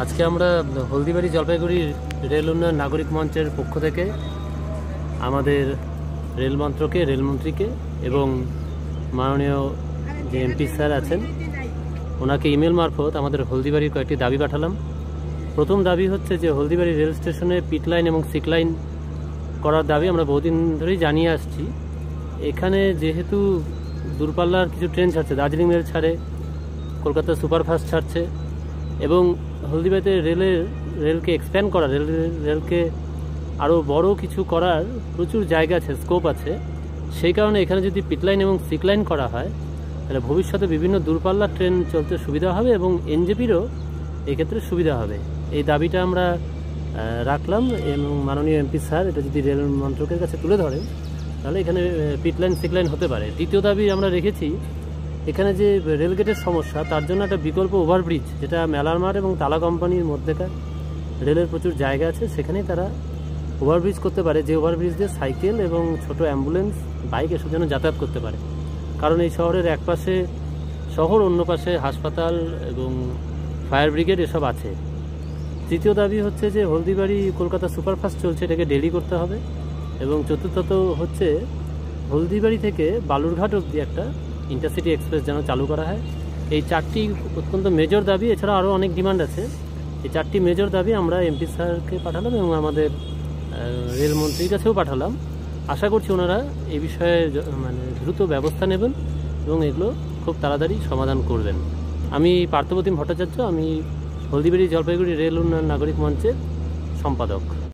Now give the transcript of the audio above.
আজকে আমরা হলদিবাড়ি জলপাইগুড়ি রেল উন্নয়ন নাগরিক মঞ্চের পক্ষ থেকে আমাদের রেলমন্ত্রকে রেলমন্ত্রীকে এবং মাননীয় যে এমপি স্যার আছেন ওনাকে ইমেল মারফত আমাদের হলদিবাড়ির কয়েকটি দাবি পাঠালাম। প্রথম দাবি হচ্ছে যে হলদিবাড়ি রেল স্টেশনে পিট লাইন এবং সিক লাইন করার দাবি আমরা বহুদিন ধরেই জানিয়ে আসছি। এখানে যেহেতু দূরপাল্লার কিছু ট্রেন ছাড়ছে, দার্জিলিং মেল ছাড়ে, কলকাতা সুপারফাস্ট ছাড়ছে এবং হলদিবাড়িতে রেলকে এক্সপ্যান্ড করা, রেলকে আরও বড় কিছু করার প্রচুর জায়গা আছে, স্কোপ আছে। সেই কারণে এখানে যদি পিট লাইন এবং সিক লাইন করা হয় তাহলে ভবিষ্যতে বিভিন্ন দূরপাল্লার ট্রেন চলতে সুবিধা হবে এবং এনজেপিরও এক্ষেত্রে সুবিধা হবে। এই দাবিটা আমরা রাখলাম এবং মাননীয় এমপি স্যার এটা যদি রেল মন্ত্রকের কাছে তুলে ধরেন তাহলে এখানে পিট লাইন সিক লাইন হতে পারে। দ্বিতীয় দাবি আমরা রেখেছি, এখানে যে রেলগেটের সমস্যা তার জন্য একটা বিকল্প ওভারব্রিজ, যেটা মেলার মাঠ এবং তালা কোম্পানির মধ্যেকার রেলের প্রচুর জায়গা আছে, সেখানেই তারা ওভারব্রিজ করতে পারে, যে ওভারব্রিজ দিয়ে সাইকেল এবং ছোট অ্যাম্বুলেন্স, বাইক এসব যেন যাতায়াত করতে পারে। কারণ এই শহরের এক পাশে শহর, অন্য পাশে হাসপাতাল এবং ফায়ার ব্রিগেড এসব আছে। তৃতীয় দাবি হচ্ছে যে হলদিবাড়ি কলকাতা সুপারফাস্ট চলছে, এটাকে ডেলি করতে হবে। এবং চতুর্থত হচ্ছে হলদিবাড়ি থেকে বালুরঘাট অবধি একটা ইন্টারসিটি এক্সপ্রেস যেন চালু করা হয়। এই চারটি অত্যন্ত মেজর দাবি, এছাড়া আরও অনেক ডিমান্ড আছে। এই চারটি মেজর দাবি আমরা এমপি স্যারকে পাঠালাম এবং আমাদের রেলমন্ত্রীর কাছেও পাঠালাম। আশা করছি ওনারা এই বিষয়ে দ্রুত ব্যবস্থা নেবেন এবং এগুলো খুব তাড়াতাড়ি সমাধান করবেন। আমি পার্থপ্রতিম ভট্টাচার্য, আমি হলদিবাড়ি জলপাইগুড়ি রেল উন্নয়ন নাগরিক মঞ্চের সম্পাদক।